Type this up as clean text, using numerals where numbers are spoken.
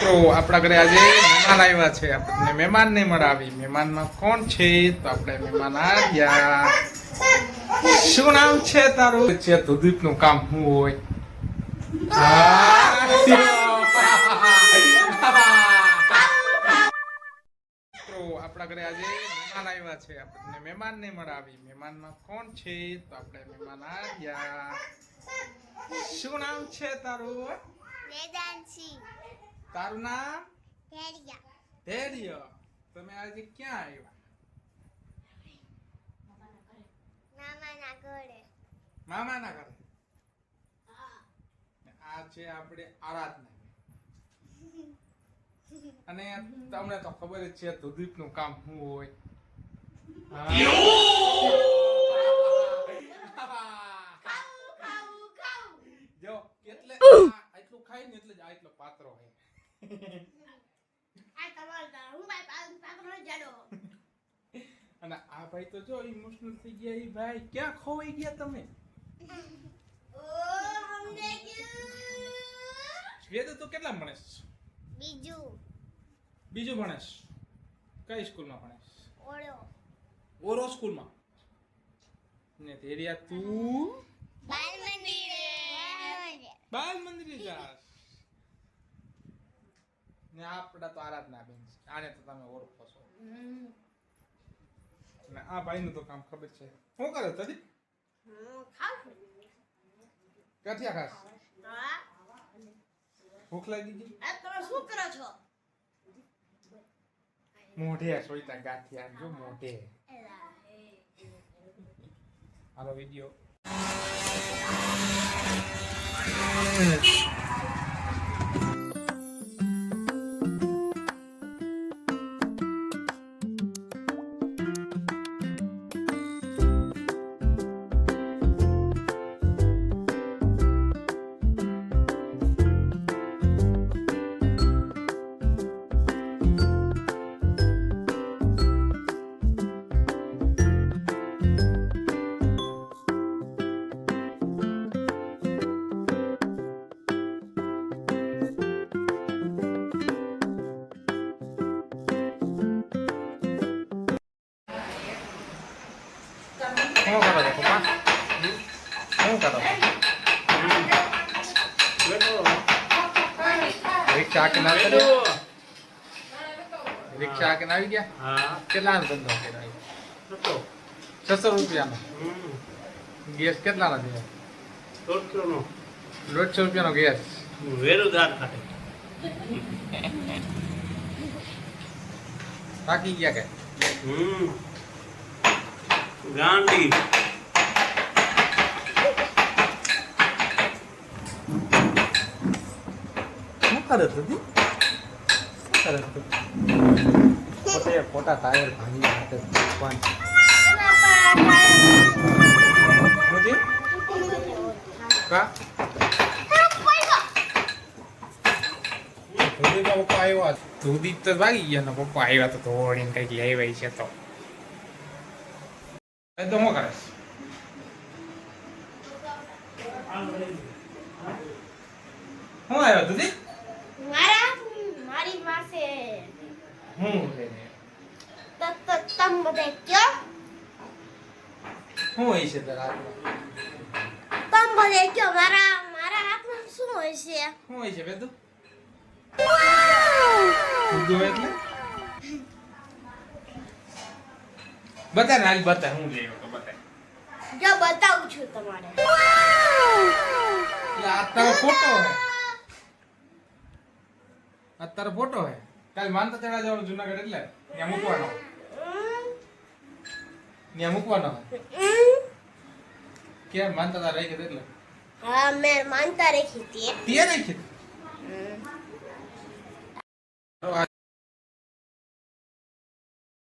તો આપણા ઘરે આજે મહેમાન આવ્યા છે. આપણને મહેમાનને મળાવી. મહેમાનમાં કોણ છે? તો આપણે મહેમાન આવ્યા. શું નામ છે તારું? છે ધુદીપનું કામ શું હોય? તો આપણા ઘરે આજે મહેમાન આવ્યા છે. આપણને મહેમાનને મળાવી. મહેમાનમાં કોણ છે? તો આપણે મહેમાન આવ્યા. શું નામ છે તારું? વેદાંશી. તારું નામ? ધૈર્ય. ધૈર્ય. તમે આજે ક્યાં આવ્યા? મામાના ઘરે. મામાના ઘરે. આ છે આપણે આરાધના. અને તમને તો ખબર જ છે ધુદીપનું કામ શું હોય. જો એટલે આટલું ખાઈ ને એટલે જ આટલો પાત્રો હે. અને આ ભાઈ તો જો ઇમોશનલ થઈ ગયા. એ ભાઈ ક્યાં ખોવાઈ ગયા તમે? વેદ તો કેટલા ભણેશ? બીજું ભણેશ? કઈ સ્કૂલમાં ભણેશ? ઓરો સ્કૂલમાં. ને તેરિયા તું બાલ મંદિરે જાસ. ને આપડા તો આરાધના બેન છે. આને તો તમે ઓળખો છો. ને આ ભાઈનું તો કામ ખબર છે. શું કરે તદી? ક્યાંથી ખાસ? ભૂખ લાગી ગઈ? શું કરો છો? મોઢે સોઈતા ગાંઠિયા જો મોઢે. હાલો વિડિયો. શું કરો છો પપ્પા? શું કરો? રિક્ષા આકીને આવી ગયા? રિક્ષા આકીને આવી ગયા? કેટલાનો ધંધો કર્યો? 600 રૂપિયાનો. ગેસ કેટલાનો છે? 150 રૂપિયાનો ગેસ. થાકી ગયા કે? ગાંડી શું કરે તું? શું કરે તું? પોતા ટાયર ભાંગી નાખે. કા ધુદીપના પપ્પા આવ્યા. ધુદીપ તો ભાગી ગયા ને પપ્પા આવ્યા તો દોડીને કઈક લેવાય છે. તો એ તો શું કરે? શું આવ્યો ધુદીપ? મારી પાસે હું તમ બધે કયો? શું હોય છે તારા હાથમાં? તમ બધે કયો? મારા હાથમાં શું હોય છે? શું હોય છે બેદુ? ઊંધું એટલે બતા ને. હાલ બતા. હું લેવો તો બતા. જો બતાવું છું તમારે. આ તારો ફોટો હે. આ તારો ફોટો હે. કાલ માનતા ચડા જવાનું જુનાગઢ એટલે ત્યાં મૂકવાનો. ત્યાં મૂકવાનો. કેમ માનતા તાર રાખી એટલે? હા, મેં માનતા રાખી હતી. તે રાખી?